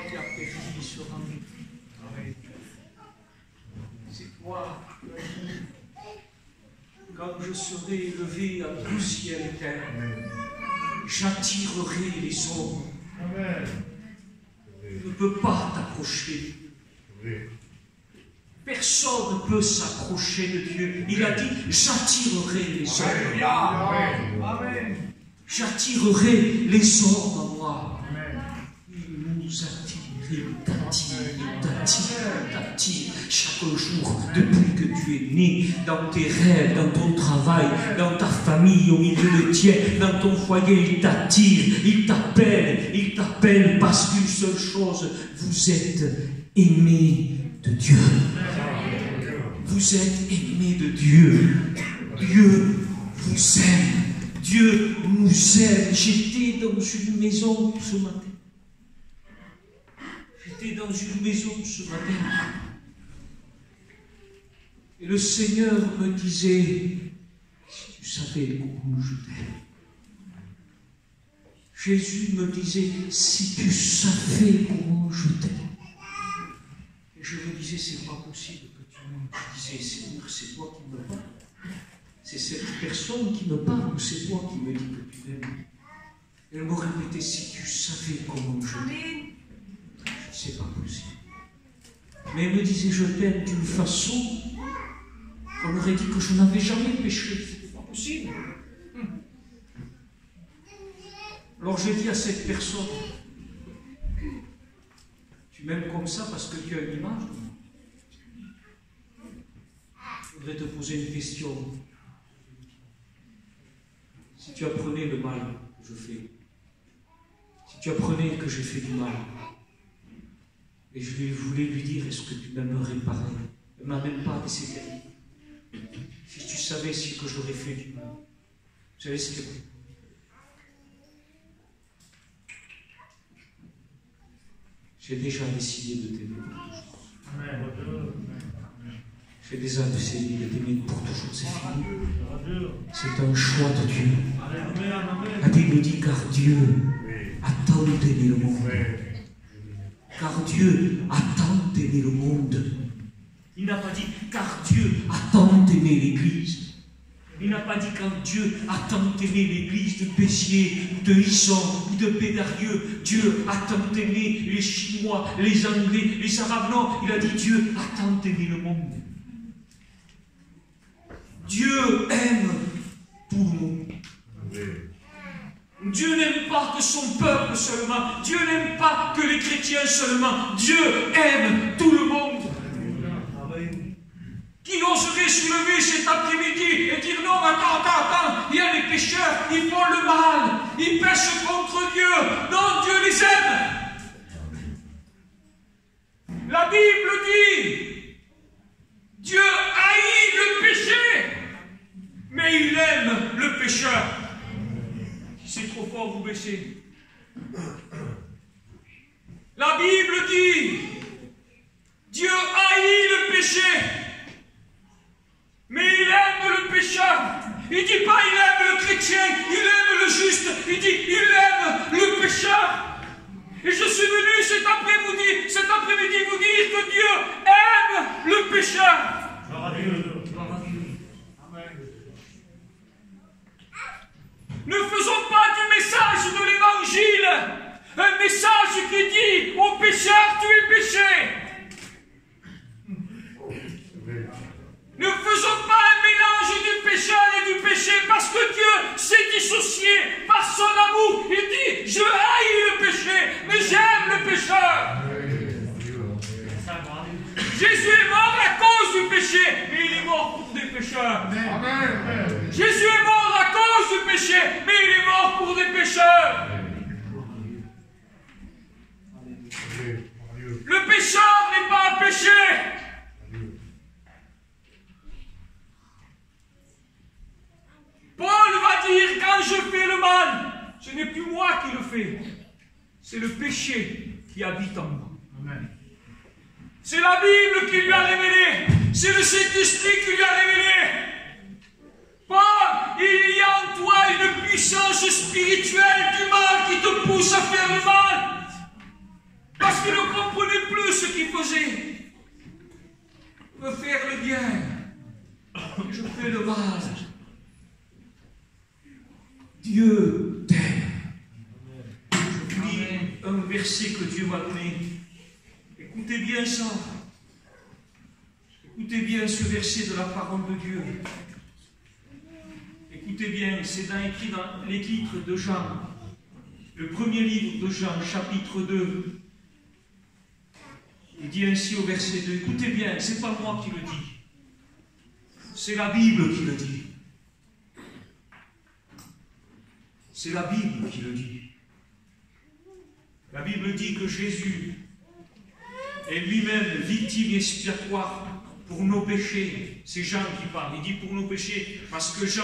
qui as permis ce rendez-vous. C'est toi qui as dit, quand je serai élevé à tout ciel et terre, j'attirerai les hommes. Tu ne peux pas t'approcher. Personne ne peut s'approcher de Dieu. Il a dit, j'attirerai les hommes. J'attirerai les hommes à moi. Il nous attire, il t'attire chaque jour depuis que tu es né, dans tes rêves, dans ton travail, dans ta famille, au milieu de tien, dans ton foyer, il t'attire, il t'appelle parce qu'une seule chose, vous êtes aimés de Dieu. Vous êtes aimés de Dieu. Dieu vous aime. Dieu nous aime. J'étais dans une maison ce matin. J'étais dans une maison ce matin. Et le Seigneur me disait, si tu savais comment je t'aime. Jésus me disait, si tu savais comment je t'aime. Et je me disais, c'est pas possible que tu m'aimes. Je disais, Seigneur, c'est toi qui me parles. C'est cette personne qui me parle, ou c'est toi qui me dis que tu m'aimes. Elle me répétait, si tu savais comment je t'aime. C'est pas possible. Mais elle me disait, je t'aime d'une façon qu'on aurait dit que je n'avais jamais péché. C'était pas possible. Alors j'ai dit à cette personne, tu m'aimes comme ça parce que tu as une image. Je voudrais te poser une question. Si tu apprenais le mal que je fais, si tu apprenais que j'ai fait du mal, et je voulais lui dire, est-ce que tu m'aimerais pareil? Elle ne m'a même pas dit, c'est terrible. Si tu savais ce que j'aurais fait du mal, vous savez ce que... J'ai déjà décidé de t'aimer pour toujours. J'ai déjà décidé de t'aimer pour toujours, c'est fini. C'est un choix de Dieu. La Bible dit, car Dieu a tant aimé le monde. Car Dieu a tant aimé le monde. Il n'a pas dit, car Dieu a tant aimé l'Église. Il n'a pas dit, car Dieu a tant aimé l'Église de Béziers, de Isson, ou de Bédarieux. Dieu a tant aimé les Chinois, les Anglais, les Arabes. Non, il a dit, Dieu a tant aimé le monde. Dieu aime tout le monde. Dieu n'aime pas que son peuple seulement. Dieu n'aime pas que les chrétiens seulement. Dieu aime tout le monde. Qui n'oserait se lever cet après-midi et dire non, attends, il y a des pécheurs, ils font le mal, ils pêchent contre Dieu. Non, Dieu les aime. La Bible dit, Dieu haït le péché, mais il aime le pécheur. Si c'est trop fort, vous baissez. La Bible dit, Dieu haït le péché, mais il aime le pécheur. Il ne dit pas il aime le chrétien, il aime le juste. Il dit il aime le pécheur. Et je suis venu cet après-midi vous dire que Dieu aime le pécheur. Ne faisons pas du message de l'évangile un message qui dit au pécheur tu es péché. Ne faisons pas un mélange du pécheur et du péché parce que Dieu s'est dissocié par son amour. Il dit, je haïs le péché, mais j'aime le pécheur. Jésus est mort à cause du péché, mais il est mort pour des pécheurs. Amen. Jésus est mort à cause du péché, mais il est mort pour des pécheurs. Le pécheur n'est pas un péché. Paul va dire, quand je fais le mal, ce n'est plus moi qui le fais, c'est le péché qui habite en moi. Amen. C'est la Bible qui lui a révélé, c'est le Saint-Esprit qui lui a révélé. Paul, il y a en toi une puissance spirituelle du mal qui te pousse à faire le mal. Parce que le Dieu t'aime. Je vous lis un verset que Dieu m'a donné. Écoutez bien ça. Écoutez bien ce verset de la parole de Dieu. Écoutez bien, c'est écrit dans l'épître de Jean, le premier livre de Jean, chapitre 2. Il dit ainsi au verset 2, écoutez bien, ce n'est pas moi qui le dis, c'est la Bible qui le dit. C'est la Bible qui le dit. La Bible dit que Jésus est lui-même victime expiatoire pour nos péchés. C'est Jean qui parle, il dit pour nos péchés, parce que Jean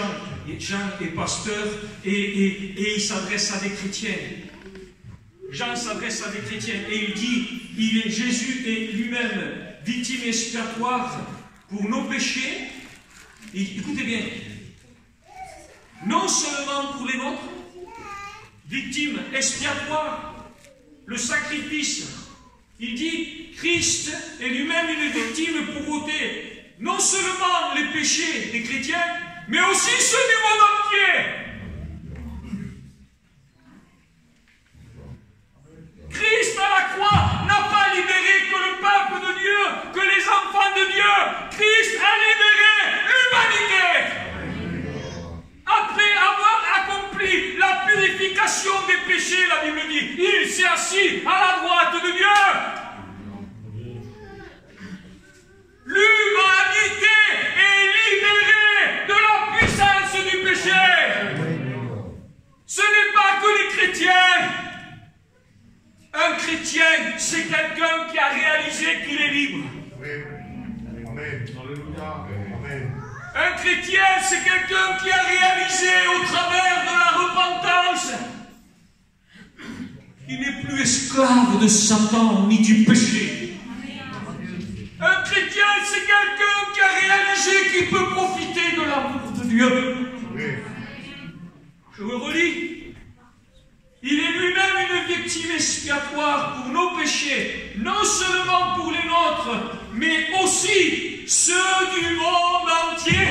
est pasteur et il s'adresse à des chrétiens. Jean s'adresse à des chrétiens et il dit, Jésus est lui-même victime expiatoire pour nos péchés. Écoutez bien, non seulement pour les nôtres, victime expiatoire, le sacrifice. Il dit, Christ est lui-même une victime pour ôter non seulement les péchés des chrétiens, mais aussi ceux du monde entier. Christ à la croix n'a pas libéré que le peuple de Dieu, que les enfants de Dieu. Christ a libéré l'humanité. Après avoir accompli la purification des péchés, la Bible dit, il s'est assis à la droite de Dieu. L'humanité est libérée de la puissance du péché. Ce n'est pas que les chrétiens. Un chrétien, c'est quelqu'un qui a réalisé qu'il est libre. Amen. Un chrétien, c'est quelqu'un qui a réalisé au travers de la repentance qu'il n'est plus esclave de Satan ni du péché. Un chrétien, c'est quelqu'un qui a réalisé qu'il peut profiter de l'amour de Dieu. Je vous relis. Il est lui-même une victime expiatoire pour nos péchés, non seulement pour les nôtres, mais aussi ceux du monde entier.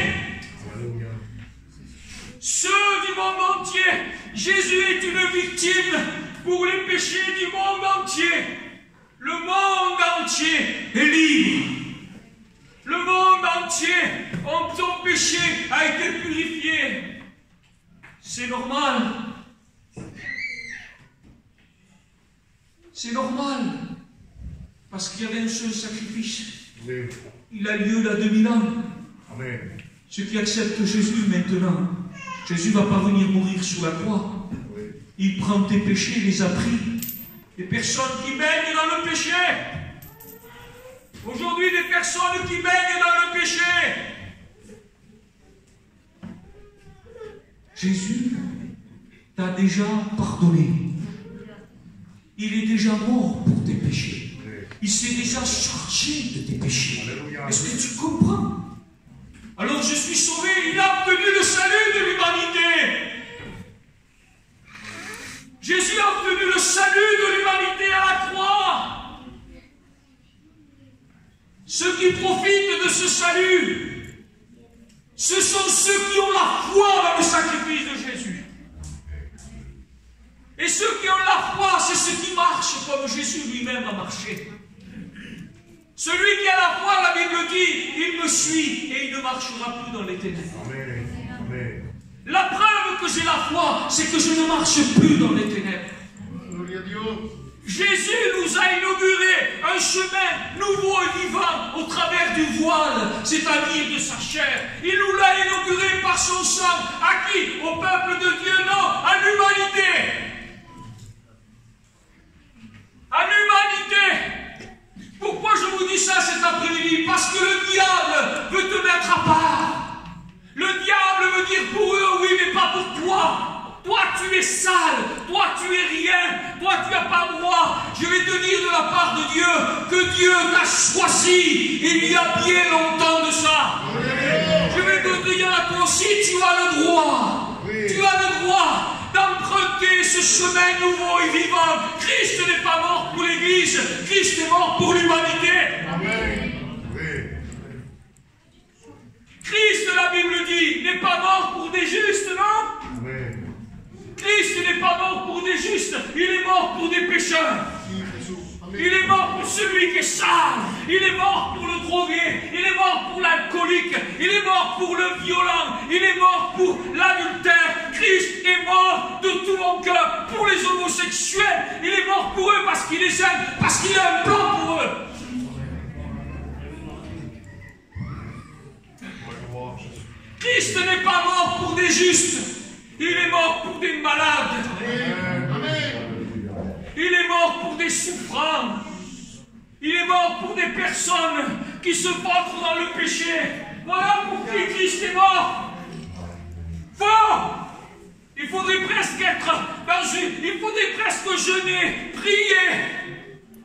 Ceux du monde entier. Jésus est une victime pour les péchés du monde entier. Le monde entier est libre. Le monde entier, en son péché, a été purifié. C'est normal. C'est normal, parce qu'il y avait un seul sacrifice. Oui. Il a lieu là 2000 ans. Amen. Ceux qui acceptent Jésus maintenant, Jésus ne va pas venir mourir sous la croix. Oui. Il prend tes péchés, il les a pris. Des personnes qui baignent dans le péché. Aujourd'hui, des personnes qui baignent dans le péché. Jésus t'a déjà pardonné. Il est déjà mort pour tes péchés. Il s'est déjà chargé de tes péchés. Est-ce que tu comprends? Alors je suis sauvé, il a obtenu le salut de l'humanité. Jésus a obtenu le salut de l'humanité à la croix. Ceux qui profitent de ce salut, ce sont ceux qui ont la foi dans le sacrifice de Jésus. Et ceux qui ont la foi, c'est ceux qui marchent comme Jésus lui-même a marché. Celui qui a la foi, la Bible dit, il me suit et il ne marchera plus dans les ténèbres. Amen. Amen. La preuve que j'ai la foi, c'est que je ne marche plus dans les ténèbres. Jésus nous a inauguré un chemin nouveau et vivant au travers du voile, c'est-à-dire de sa chair. Il nous l'a inauguré par son sang. À qui? Au peuple de Dieu? Non, à l'humanité. À l'humanité. Pourquoi je vous dis ça cet après-midi? Parce que le diable veut te mettre à part. Le diable veut dire pour eux, oui, mais pas pour toi. Toi, tu es sale. Toi, tu es rien. Toi, tu n'as pas droit. Je vais te dire de la part de Dieu que Dieu t'a choisi il y a bien longtemps de ça. Je vais te dire à toi aussi, tu as le droit. Tu as le droit d'emprunter ce chemin nouveau et vivant. Christ n'est pas mort pour l'Église, Christ est mort pour l'humanité. Christ, la Bible dit, n'est pas mort pour des justes, non? Christ n'est pas mort pour des justes, il est mort pour des pécheurs. Il est mort pour celui qui est sale, il est mort pour le drogué, il est mort pour l'alcoolique, il est mort pour le violent, il est mort pour l'adultère. Christ est mort de tout mon cœur pour les homosexuels, il est mort pour eux parce qu'il les aime, parce qu'il a un plan pour eux. Christ n'est pas mort pour des justes, il est mort pour des malades. Il est mort pour des souffrants. Il est mort pour des personnes qui se battent dans le péché. Voilà pour qui Christ est mort. Il faudrait presque il faudrait presque jeûner, prier.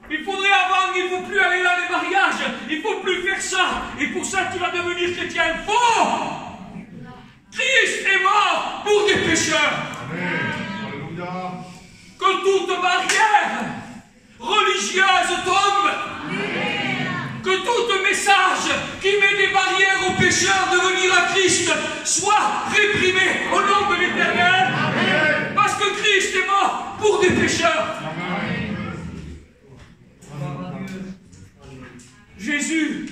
Il faudrait avant, il ne faut plus aller dans les mariages. Il ne faut plus faire ça. Et pour ça, tu vas devenir chrétien. Faux! Christ est mort pour des pécheurs. Amen. Alléluia. Que toute barrière religieuse tombe. Que tout message qui met des barrières aux pécheurs de venir à Christ soit réprimé au nom de l'Éternel. Parce que Christ est mort pour des pécheurs. Jésus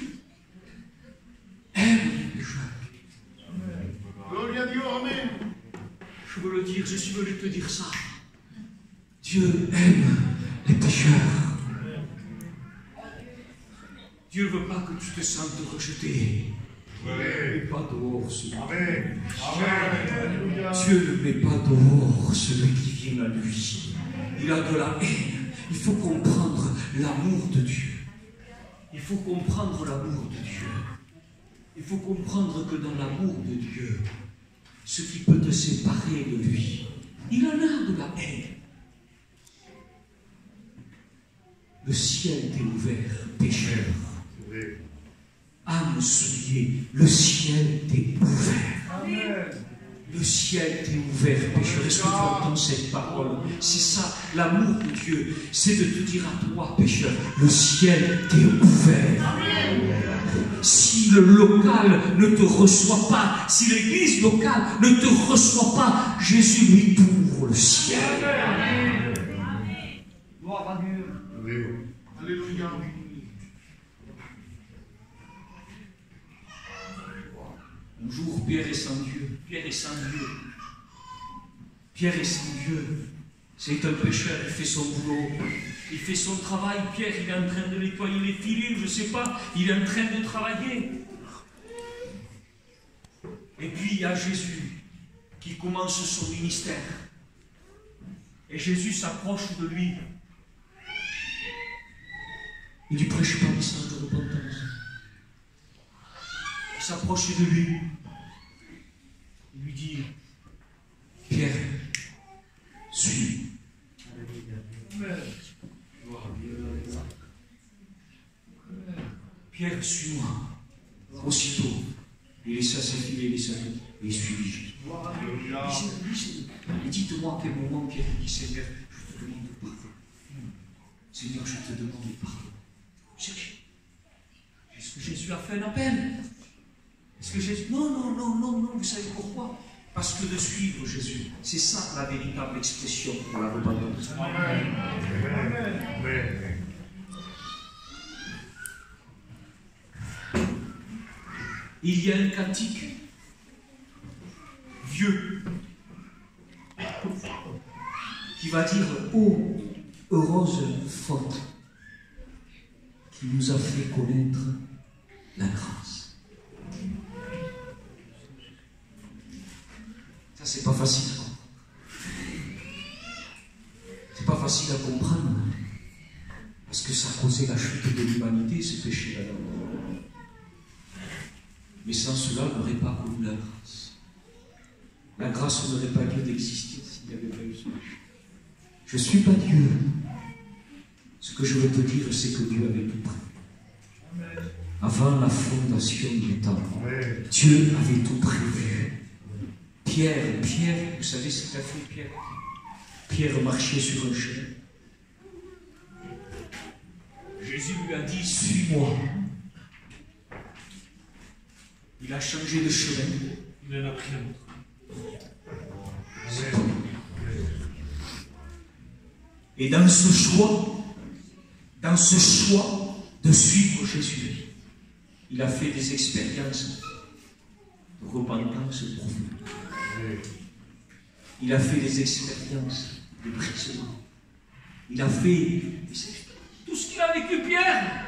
aime les pécheurs. Je veux le dire, je suis venu te dire ça. Dieu aime les pécheurs. Dieu ne veut pas que tu te sentes rejeté. Il ne met pas dehors celui Dieu ne met pas dehors celui qui vient à lui. Il a de la haine. Il faut comprendre l'amour de Dieu. Il faut comprendre l'amour de Dieu. Il faut comprendre que dans l'amour de Dieu, ce qui peut te séparer de lui, il en a de la haine. Le ciel t'est ouvert, pécheur. Âme souillée, le ciel t'est ouvert. Amen. Le ciel t'est ouvert, pécheur. Est-ce que tu entends cette parole? C'est ça, l'amour de Dieu. C'est de te dire à toi, pécheur, le ciel t'est ouvert. Amen. Si le local ne te reçoit pas, si l'église locale ne te reçoit pas, Jésus lui ouvre le ciel. Amen. Gloire à Dieu. Alléluia. Un jour, Pierre est sans Dieu. Pierre est sans Dieu. Pierre est sans Dieu. C'est un pécheur, il fait son boulot. Il fait son travail. Pierre, il est en train de nettoyer les filets, je ne sais pas. Il est en train de travailler. Et puis, il y a Jésus qui commence son ministère. Et Jésus s'approche de lui. Il lui prêche pas un message de repentance. Il s'approche de lui. Il lui dit, Pierre, suis. Pierre, suis-moi. Aussitôt, il laissa ses filets, il laissa tout, et il suivit Jésus. Et dites-moi à quel moment Pierre dit, Seigneur, je te demande pardon. Seigneur, je te demande pardon. Est-ce que Jésus a fait un appel? Est-ce que Jésus... Non, vous savez pourquoi? Parce que de suivre Jésus, c'est ça la véritable expression pour la repentance. Amen. Amen. Il y a un cantique vieux qui va dire « Ô heureuse faute qui nous a fait connaître la grâce. » Ça, c'est pas facile. C'est pas facile à comprendre. Parce que ça a causé la chute de l'humanité, ce péché-là. Mais sans cela, on n'aurait pas connu la grâce. La grâce n'aurait pas lieu d'exister s'il n'y avait pas eu ce péché. Je ne suis pas Dieu. Ce que je veux te dire, c'est que Dieu avait tout prévu. Avant la fondation du temps, Dieu avait tout prévu. Pierre, vous savez ce qu'a fait Pierre? Pierre marchait sur un chemin. Jésus lui a dit, suis-moi. Il a changé de chemin. Il en a pris un autre. Et dans ce choix de suivre Jésus, il a fait des expériences de repentance profonde. Il a fait des expériences de brisement. Il a fait tout ce qu'il a vécu, Pierre.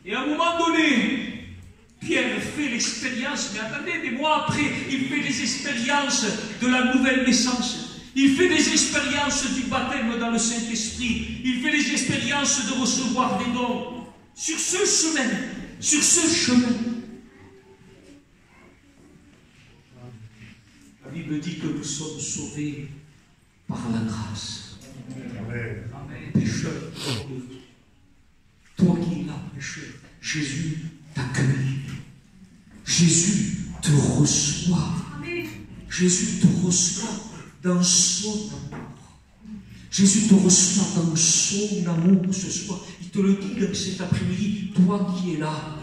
Et à un moment donné, Pierre fait l'expérience, mais attendez, des mois après, il fait des expériences de la nouvelle naissance. Il fait des expériences du baptême dans le Saint-Esprit. Il fait des expériences de recevoir des dons. Sur ce chemin, la Bible dit que nous sommes sauvés par la grâce. Amen. Pécheur, toi qui es là, pécheur, Jésus t'accueille. Jésus te reçoit. Jésus te reçoit dans son amour. Jésus te reçoit dans son amour ce soir. Il te le dit comme cet après-midi, toi qui es là.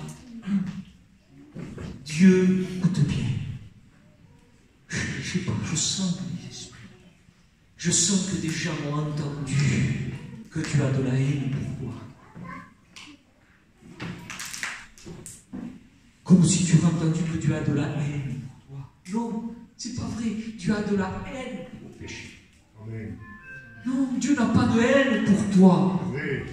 Dieu, écoute bien. Je ne sais pas, je sens les esprits. Je sens que des gens ont entendu que tu as de la haine pour moi. Comme si tu as entendu que tu as de la haine pour toi. Non, c'est pas vrai. Tu as de la haine pour le péché. Amen. Non, Dieu n'a pas de haine pour toi. Amen.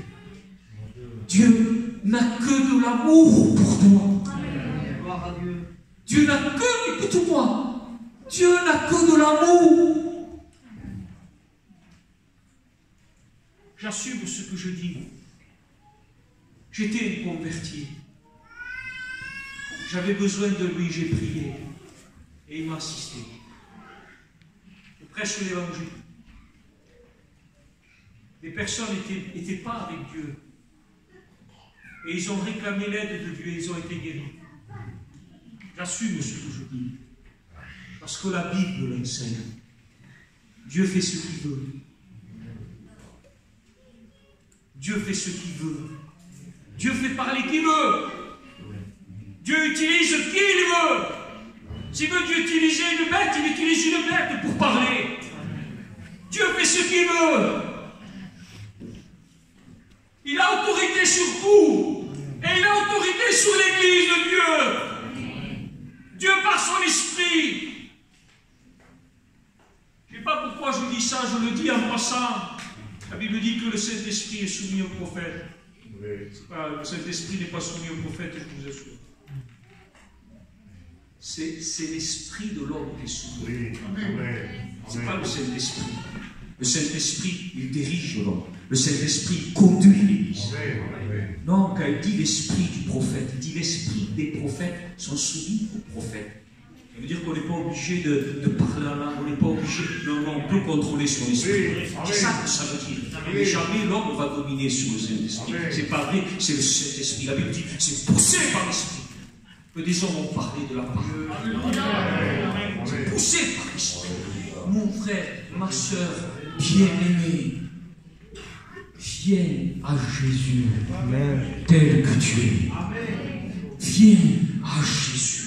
Dieu n'a que de l'amour pour toi. Amen. Dieu n'a que, écoute-moi, Dieu n'a que de l'amour. J'assume ce que je dis. J'étais converti. J'avais besoin de lui, j'ai prié. Et il m'a assisté. Je prêche l'évangile. Les personnes n'étaient pas avec Dieu. Et ils ont réclamé l'aide de Dieu et ils ont été guéris. J'assume ce que je dis. Parce que la Bible l'enseigne. Dieu fait ce qu'il veut. Dieu fait ce qu'il veut. Dieu fait parler qui veut. Dieu utilise qui il veut. S'il veut utiliser une bête, il utilise une bête pour parler. Dieu fait ce qu'il veut. Il a autorité sur tout. Et il a autorité sur l'église de Dieu. Dieu par son esprit. Je ne sais pas pourquoi je dis ça, je le dis en passant. La Bible dit que le Saint-Esprit est soumis au prophète. Le Saint-Esprit n'est pas soumis au prophète, je vous assure. C'est l'esprit de l'homme qui est soumis. Ce n'est pas le Saint-Esprit. Le Saint-Esprit, il dirige l'homme. Le Saint-Esprit conduit l'Église. Non, quand il dit l'esprit du prophète, il dit l'esprit des prophètes sont soumis au prophète. Ça veut dire qu'on n'est pas obligé de parler en langue, on n'est pas obligé, on peut contrôler son esprit. C'est ça que ça veut dire. Mais jamais l'homme va dominer sur le Saint-Esprit. C'est pas vrai, c'est le Saint-Esprit. La Bible dit, c'est poussé par l'esprit que des hommes ont parlé de la parole. C'est poussé par l'esprit. Mon frère, ma soeur, bien-aimé, viens à Jésus tel que tu es. Viens à Jésus.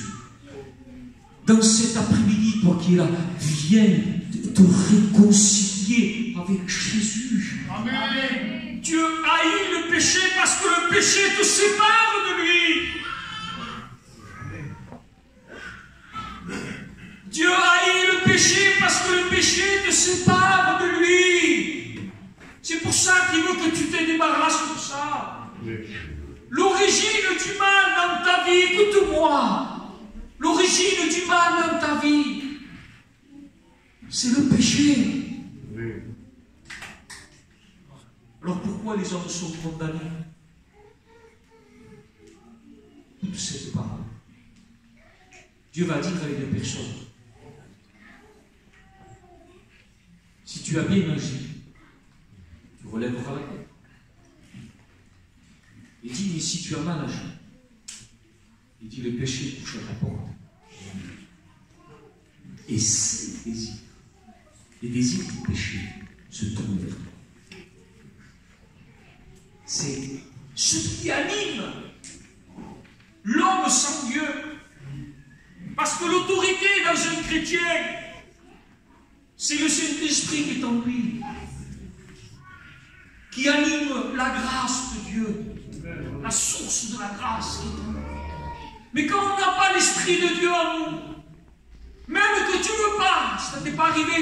Dans cet après-midi, toi qui es là, viens te réconcilier avec Jésus. Amen. Dieu haït le péché parce que le péché te sépare de lui. Dieu haït le péché parce que le péché te sépare de lui. C'est pour ça qu'il veut que tu te débarrasses de ça. L'origine du mal dans ta vie, écoute-moi. L'origine du mal dans ta vie, c'est le péché. Alors pourquoi les hommes sont condamnés? Toute cette parole. Dieu va dire à une personne, si tu as bien agi, tu relèveras la tête. Il dit, mais si tu as mal agi, il dit, le péché touche à ta porte. Et ces désirs, les désirs du péché, se tournent vers toi. C'est ce qui anime l'homme sans Dieu. Parce que l'autorité dans un chrétien, c'est le Saint-Esprit qui est en lui. qui anime la grâce de Dieu, la source de la grâce qui est en nous. Mais quand on n'a pas l'Esprit de Dieu en nous, même que tu ne veux pas, ça ne t'est pas arrivé.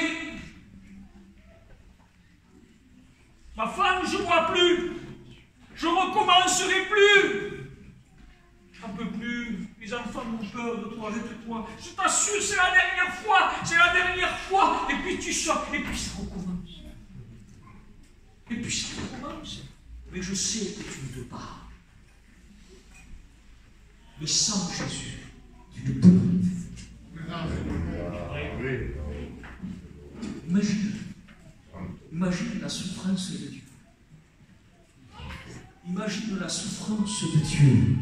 Ma femme, je ne vois plus. Je ne recommencerai plus. Je n'en peux plus. Les enfants ont peur de toi, arrête-toi. Je t'assure, c'est la dernière fois. C'est la dernière fois. Et puis tu sors. Et puis ça recommence. Et puis ça recommence. Mais je sais que tu ne peux pas. Mais sans Jésus, tu ne peux pas. Imagine la souffrance de Dieu. Imagine la souffrance de Dieu.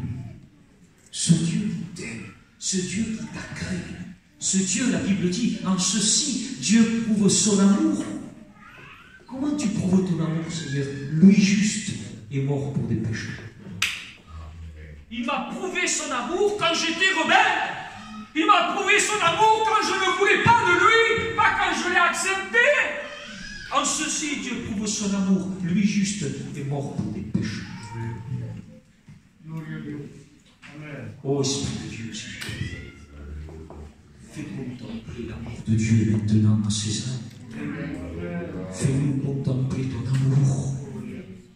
Ce Dieu qui t'aime, ce Dieu qui t'a créé. Ce Dieu, la Bible dit, en ceci, Dieu prouve son amour. Comment tu prouves ton amour, Seigneur? Lui juste est mort pour des pécheurs. Il m'a prouvé son amour quand j'étais rebelle. Il m'a prouvé son amour quand je ne voulais pas de lui, pas quand je l'ai accepté. En ceci, Dieu prouve son amour. Lui juste est mort pour des pécheurs. Ô Esprit de Dieu, fais contempler l'amour de Dieu maintenant dans ses âmes. Fais-nous contempler ton amour.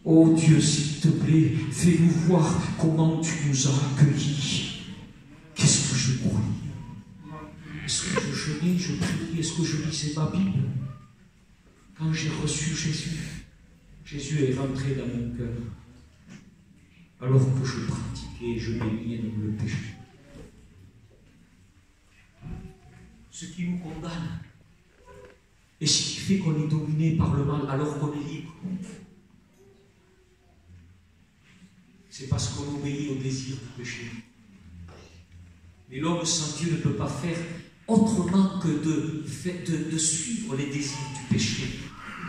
Ô Dieu, s'il te plaît, fais-nous voir comment tu nous as accueillis. Qu'est-ce que je crois? Est-ce que je jeûnais, je priais, est-ce que je lisais ma Bible? Quand j'ai reçu Jésus, Jésus est rentré dans mon cœur, alors que je pratiquais, je baignais dans le péché. Ce qui nous condamne, et ce qui fait qu'on est dominé par le mal alors qu'on est libre, c'est parce qu'on obéit au désir du péché. Mais l'homme sans Dieu ne peut pas faire autrement que de suivre les désirs du péché.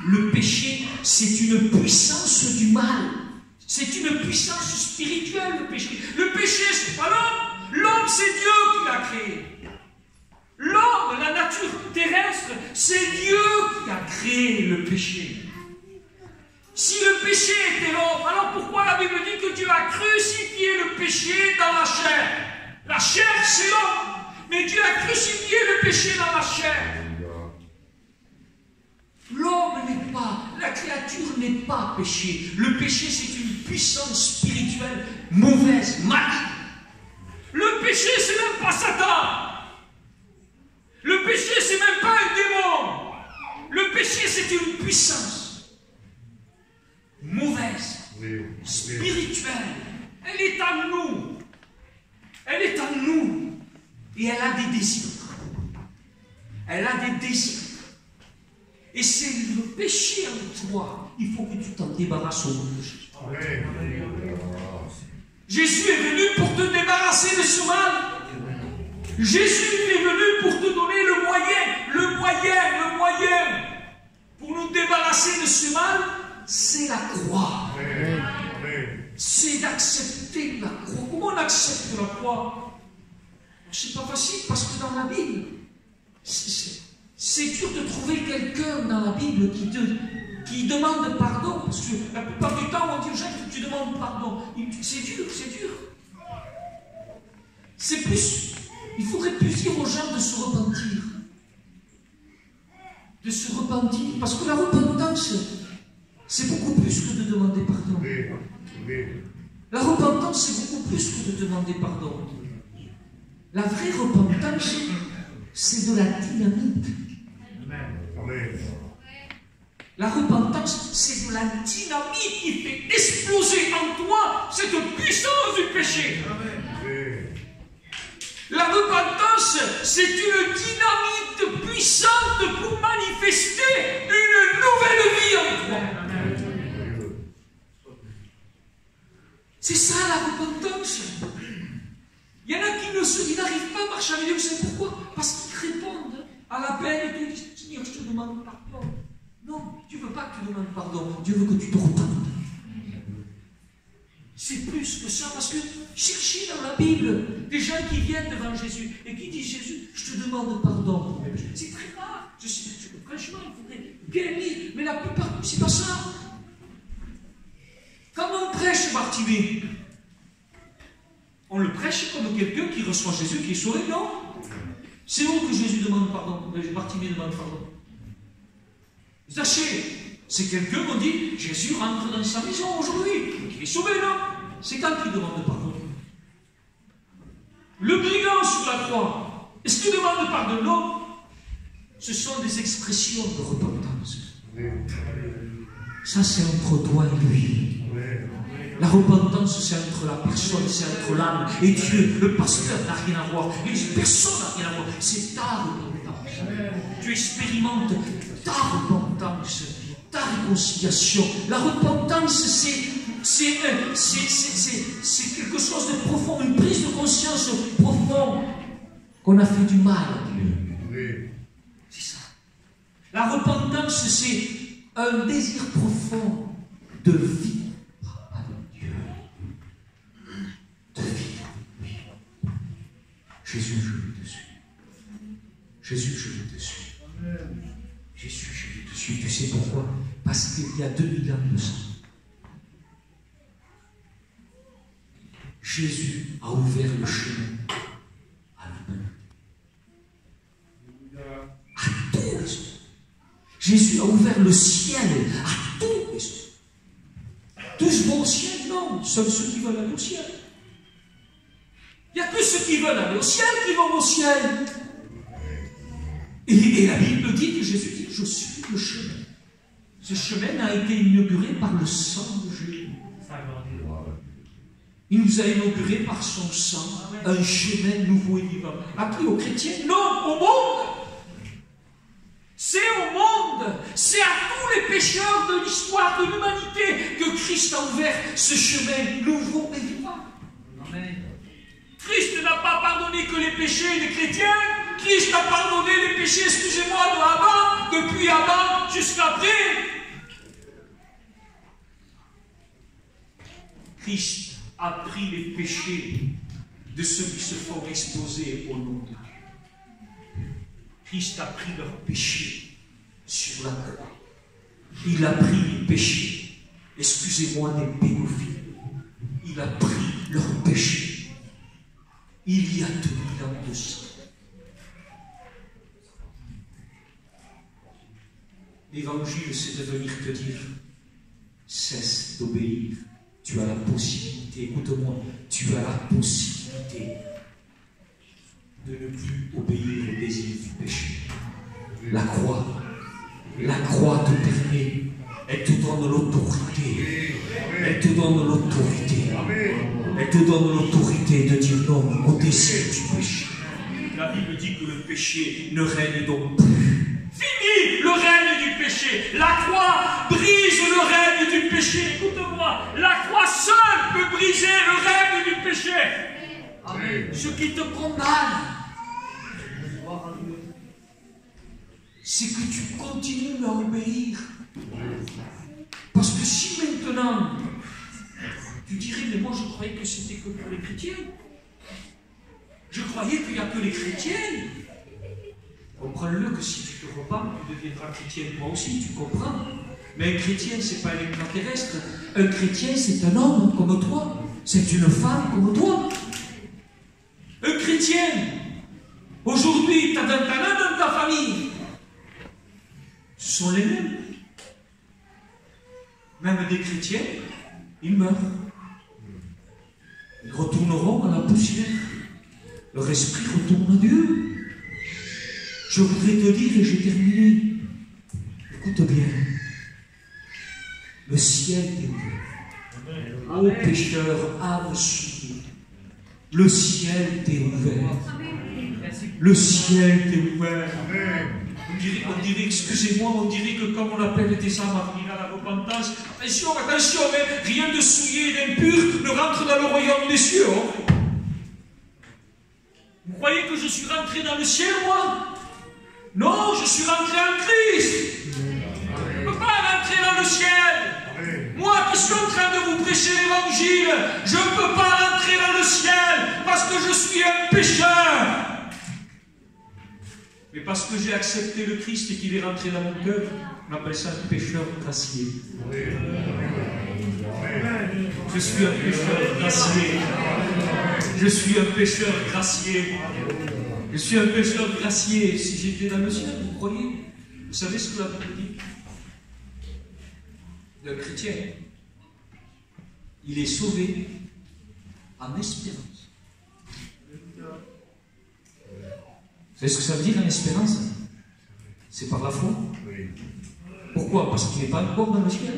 Le péché, c'est une puissance du mal. C'est une puissance spirituelle, le péché. Le péché, c'est pas l'homme. L'homme, c'est Dieu qui l'a créé. L'homme, la nature terrestre, c'est Dieu qui a créé le péché. Si le péché était l'homme, alors pourquoi la Bible dit que Dieu a crucifié le péché dans la chair? La chair, c'est l'homme. Mais Dieu a crucifié le péché dans la chair. L'homme n'est pas, la créature n'est pas péché. Le péché, c'est une puissance spirituelle mauvaise, maligne. Le péché, c'est même pas Satan. Le péché, c'est même pas un démon. Le péché, c'est une puissance mauvaise, spirituelle. Elle est en nous. Elle est en nous. Et elle a des désirs. Elle a des désirs. Et c'est le péché en toi. Il faut que tu t'en débarrasses au nom de Jésus. Jésus est venu pour te débarrasser de ce mal. Jésus est venu pour te donner le moyen pour nous débarrasser de ce mal. C'est la croix. C'est d'accepter la croix. Comment on accepte la croix? C'est pas facile parce que dans la Bible, c'est dur de trouver quelqu'un dans la Bible qui demande pardon. Parce que la plupart du temps, on dit aux gens que tu demandes pardon. C'est dur, c'est dur. C'est plus. Il faudrait plus dire aux gens de se repentir. De se repentir. Parce que la repentance, c'est beaucoup plus que de demander pardon. La repentance, c'est beaucoup plus que de demander pardon. La vraie repentance, c'est de la dynamite. La repentance, c'est de la dynamite qui fait exploser en toi cette puissance du péché. La repentance, c'est une dynamite puissante pour manifester une nouvelle vie en toi. C'est ça la repentance. Il y en a qui n'arrivent pas à marcher avec Dieu. Vous savez pourquoi? Parce qu'ils répondent à l'appel et disent Seigneur, je te demande pardon. Non, Dieu ne veut pas que tu demandes pardon. Dieu veut que tu te repentes. C'est plus que ça, parce que cherchez dans la Bible des gens qui viennent devant Jésus et qui disent Jésus, je te demande pardon. C'est très rare. Franchement, il faudrait bien lire, mais la plupart, c'est pas ça. prêche Bartimée? On le prêche comme quelqu'un qui reçoit Jésus, qui est sauvé, non? C'est où que Jésus demande pardon? Bartimée demande pardon. Zachée, c'est quelqu'un, on dit, Jésus rentre dans sa maison aujourd'hui, il est sauvé, non? C'est quand qu'il demande pardon? Le brigand sur la croix, est-ce qu'il demande pardon? Non. Ce sont des expressions de repentance. Ça, c'est entre toi et lui. La repentance, c'est entre la personne, c'est entre l'âme et Dieu. Le pasteur n'a rien à voir. Personne n'a rien à voir. C'est ta repentance. Tu expérimentes ta repentance, ta réconciliation. La repentance, c'est quelque chose de profond, une prise de conscience profonde qu'on a fait du mal à Dieu. C'est ça. La repentance, c'est un désir profond de vivre avec Dieu. De vivre avec lui. Jésus, je veux te suivre. Jésus, je veux te suivre. Jésus, je veux te suivre. Tu sais pourquoi? Parce qu'il y a 2000 ans de ça. Jésus a ouvert le chemin à l'humain. À tous les hommes. Jésus a ouvert le ciel à tous les hommes. Tous vont au ciel? Non, seuls ceux qui veulent aller au ciel. Il n'y a que ceux qui veulent aller au ciel qui vont au ciel. Et la Bible dit que Jésus dit, je suis le chemin. Ce chemin a été inauguré par le sang de Jésus. Il nous a inauguré par son sang un chemin nouveau et vivant. Appris aux chrétiens? Non, au monde. C'est au monde, c'est à tous les pécheurs de l'histoire de l'humanité que Christ a ouvert ce chemin nouveau et vivant. Amen. Christ n'a pas pardonné que les péchés des chrétiens, Christ a pardonné les péchés, excusez-moi, de Adam, depuis Adam jusqu'après. Christ a pris les péchés de ceux qui se font exposer au nom de Dieu. Christ a pris leurs péchés sur la croix. Il a pris les péchés, excusez-moi, des pédophiles. Il a pris leurs péchés. Il y a 2000 ans de ça. L'évangile, c'est de venir te dire, cesse d'obéir. Tu as la possibilité, écoute-moi, tu as la possibilité de ne plus obéir au désir du péché. La croix te permet, elle te donne l'autorité. Elle te donne l'autorité. Elle te donne l'autorité de dire non au désir du péché. La Bible dit que le péché ne règne donc plus. Fini le règne du péché. La croix brise le règne du péché. Écoute-moi, la croix seule peut briser le règne du péché. Amen. Ce qui te condamne, c'est que tu continues à obéir. Parce que si maintenant, tu dirais, mais moi je croyais que c'était que pour les chrétiens. Je croyais qu'il n'y a que les chrétiens. Comprends-le que si tu te repens, tu deviendras chrétien toi aussi, tu comprends. Mais un chrétien, ce n'est pas un extraterrestre. Un chrétien, c'est un homme comme toi. C'est une femme comme toi. Un chrétien, aujourd'hui, tu as un talent dans ta famille. Ce sont les mêmes. Même des chrétiens, ils meurent. Ils retourneront à la poussière. Leur esprit retourne à Dieu. Je voudrais te dire, et j'ai terminé. Écoute bien. Le ciel est ouvert. Ô pécheur, âme souillée. Le ciel t'est ouvert. Le ciel t'est ouvert. On dirait, excusez-moi, on dirait que comme on appelle des âmes à venir à la repentance, attention, mais rien de souillé et d'impur ne rentre dans le royaume des cieux. Hein. Vous croyez que je suis rentré dans le ciel, moi? Non, je suis rentré en Christ. Je ne peux pas rentrer dans le ciel. Moi qui suis en train de vous prêcher l'évangile, je ne peux pas rentrer dans le ciel parce que je suis un pécheur. Mais parce que j'ai accepté le Christ et qu'il est rentré dans mon cœur, on appelle ça un pécheur gracié. Je suis un pécheur gracié. Je suis un pécheur gracié. Je suis un pécheur gracié. Si j'étais dans le ciel, vous croyez? Vous savez ce que la Bible dit? Le chrétien, il est sauvé en espérance. Vous savez ce que ça veut dire en espérance? C'est par la foi. Pourquoi? Parce qu'il n'est pas encore dans le ciel.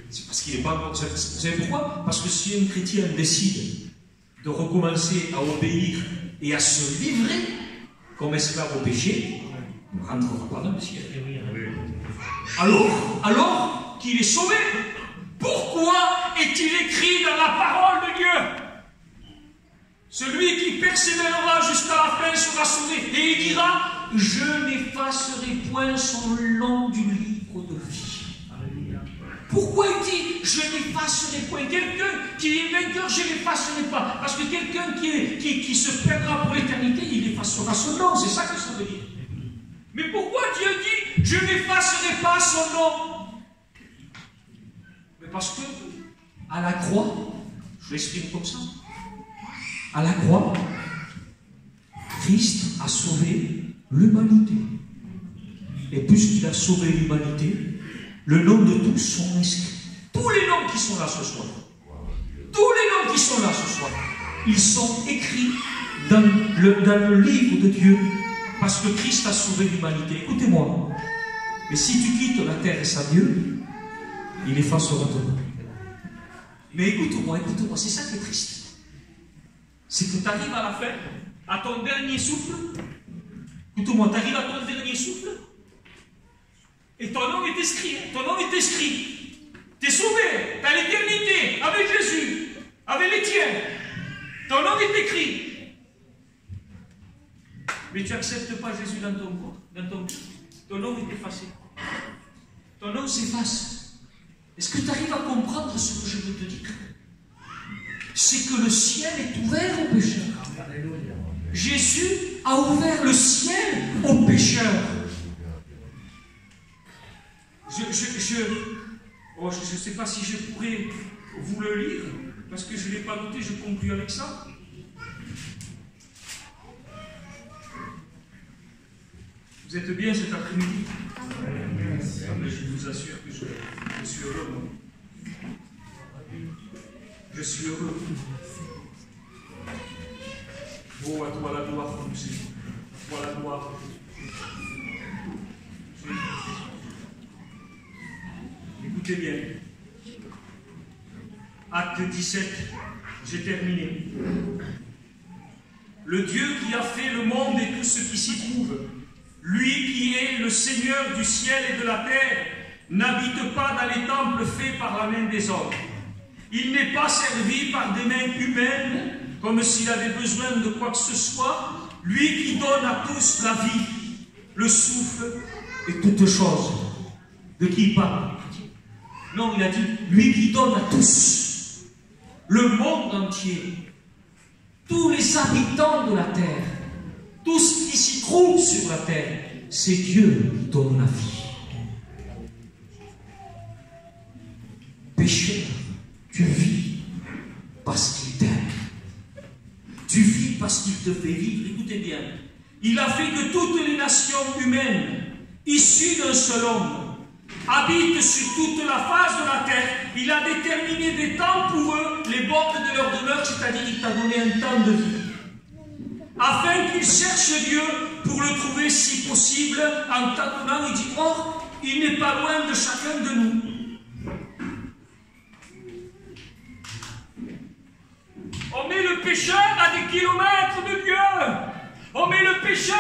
C'est parce qu'il n'est pas encore. Vous savez pourquoi? Parce que si un chrétien décide de recommencer à obéir et à se livrer comme esclave au péché, il ne rentrera pas dans le ciel. Alors qu'il est sauvé, pourquoi est-il écrit dans la parole de Dieu? Celui qui persévérera jusqu'à la fin sera sauvé. Et il dira, je n'effacerai point son nom du livre de vie. Pourquoi il dit, je n'effacerai point? Quelqu'un qui est vainqueur, je ne l'effacerai pas. Parce que quelqu'un qui se perdra pour l'éternité, il effacera son nom. C'est ça que ça veut dire. Mais pourquoi Dieu dit, je n'effacerai pas son nom? Mais parce que, à la croix, je l'exprime comme ça, à la croix, Christ a sauvé l'humanité. Et puisqu'il a sauvé l'humanité, le nom de tous sont inscrits. Tous les noms qui sont là ce soir, tous les noms qui sont là ce soir, ils sont écrits dans le livre de Dieu, parce que Christ a sauvé l'humanité. Écoutez-moi, mais si tu quittes la terre et sa Dieu, il effacera ton nom. Mais écoute-moi, c'est ça qui est triste. C'est que tu arrives à la fin, à ton dernier souffle. Écoute-moi, tu arrives à ton dernier souffle, et ton nom est inscrit. Ton nom est inscrit. Tu es sauvé, tu as l'éternité avec Jésus, avec les tiens. Ton nom est écrit. Mais tu n'acceptes pas Jésus dans ton corps, dans ton cœur. Ton nom est effacé. Ton nom s'efface. Est-ce que tu arrives à comprendre ce que je veux te dire? C'est que le ciel est ouvert aux pécheurs. Jésus a ouvert le ciel aux pécheurs. Je ne sais pas si je pourrais vous le lire, parce que je ne l'ai pas noté, je conclue avec ça. Vous êtes bien cet après-midi? Je vous assure que je suis heureux. Moi. Je suis heureux. Oh, à toi la gloire, mon Seigneur. À toi la gloire. Écoutez bien. Acte 17, j'ai terminé. Le Dieu qui a fait le monde et tout ce qui s'y trouve, lui qui est le Seigneur du ciel et de la terre, n'habite pas dans les temples faits par la main des hommes. Il n'est pas servi par des mains humaines, comme s'il avait besoin de quoi que ce soit. Lui qui donne à tous la vie, le souffle et toutes choses. De qui il parle? Non, il a dit, lui qui donne à tous, le monde entier, tous les habitants de la terre, tout ce qui s'y trouve sur la terre, c'est Dieu qui donne la vie. Pécheur, tu vis parce qu'il t'aime. Tu vis parce qu'il te fait vivre. Écoutez bien. Il a fait que toutes les nations humaines, issues d'un seul homme, habitent sur toute la face de la terre. Il a déterminé des temps pour eux, les bornes de leur demeure, c'est-à-dire qu'il t'a donné un temps de vie. Afin qu'ils cherchent Dieu pour le trouver si possible en tâtonnant. Il dit, or, il n'est pas loin de chacun de nous. On met le pécheur à des kilomètres de Dieu. On met le pécheur,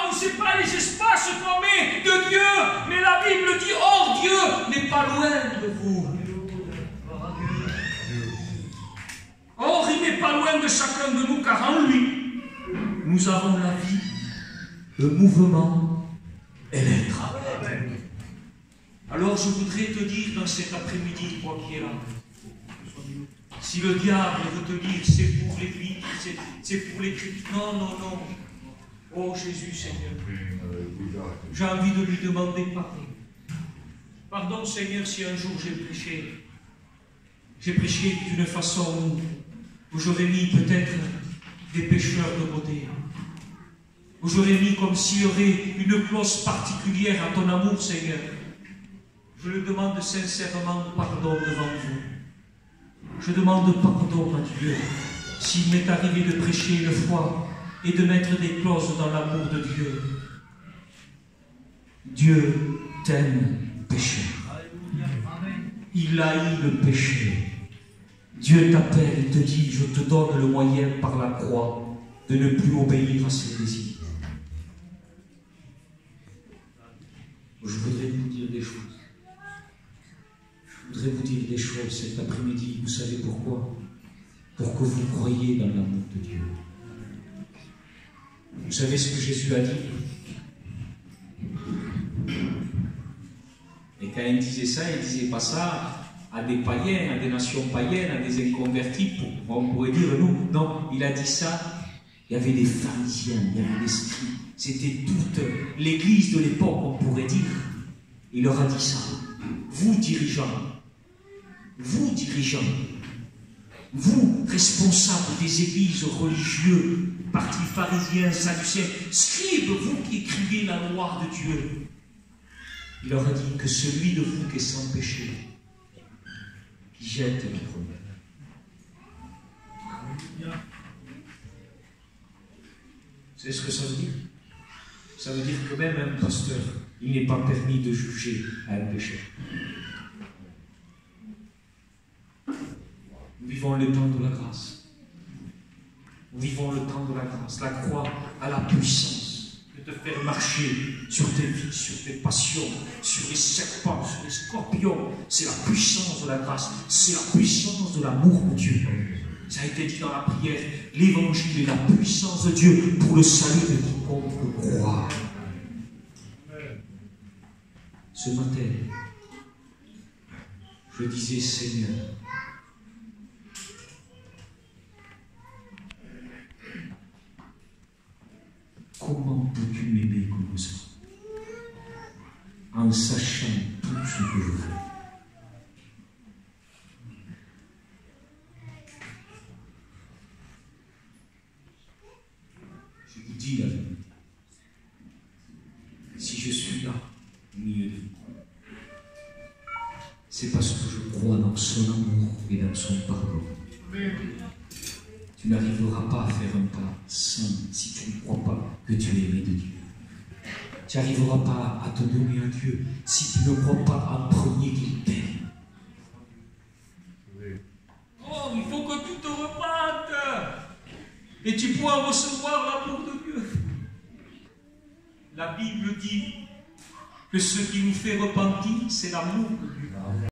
on ne sait pas les espaces qu'on met de Dieu. Mais la Bible dit, or Dieu n'est pas loin de vous. Or, il n'est pas loin de chacun de nous, car en lui, nous avons la vie, le mouvement et l'être. Alors, je voudrais te dire dans cet après-midi, toi qui es là, si le diable veut te dire, c'est pour l'Église, c'est pour les chrétiens. Non, non, non. Oh Jésus, Seigneur. J'ai envie de lui demander pardon. Pardon, Seigneur, si un jour j'ai péché. J'ai prêché d'une façon où j'aurais mis peut-être des pécheurs de côté. Où j'aurais mis comme s'il y aurait une clause particulière à ton amour, Seigneur. Je le demande sincèrement pardon devant vous. Je demande pardon à Dieu s'il m'est arrivé de prêcher une fois et de mettre des clauses dans l'amour de Dieu. Dieu t'aime, pécheur. Il haït le péché. Dieu t'appelle et te dit, je te donne le moyen par la croix de ne plus obéir à ses désirs. Je voudrais vous dire des choses. Je voudrais vous dire des choses cet après-midi. Vous savez pourquoi? Pour que vous croyiez dans l'amour de Dieu. Vous savez ce que Jésus a dit? Et quand il disait ça, il ne disait pas ça à des païens, à des nations païennes, à des inconvertis, on pourrait dire nous. Non, il a dit ça, il y avait des pharisiens, il y avait des scribes. C'était toute l'église de l'époque, on pourrait dire. Il leur a dit ça. Vous dirigeants, vous responsables des églises religieuses, partis pharisiens, sadducéens, scribes, vous qui écrivez la loi de Dieu. Il leur a dit que celui de vous qui est sans péché, qui jette le premier. Vous savez ce que ça veut dire? Ça veut dire que même un pasteur, il n'est pas permis de juger un pécheur. Nous vivons le temps de la grâce. Nous vivons le temps de la grâce. La croix a la puissance de te faire marcher sur tes vies, sur tes passions, sur les serpents, sur les scorpions. C'est la puissance de la grâce. C'est la puissance de l'amour de Dieu. Ça a été dit dans la prière. L'évangile est la puissance de Dieu pour le salut de quiconque croit. Ce matin, je disais, Seigneur, comment peux-tu m'aimer comme ça, en sachant tout ce que je fais? Je vous dis la vérité. Si je suis là, au milieu de vous, c'est parce que je crois dans son amour et dans son pardon. Tu n'arriveras pas à faire un pas saint si tu ne crois pas que tu es aimé de Dieu. Tu n'arriveras pas à te donner à Dieu si tu ne crois pas en premier qu'il t'aime. Oh, il faut que tu te repentes et tu pourras recevoir l'amour de Dieu. La Bible dit que ce qui nous fait repentir, c'est l'amour de Dieu.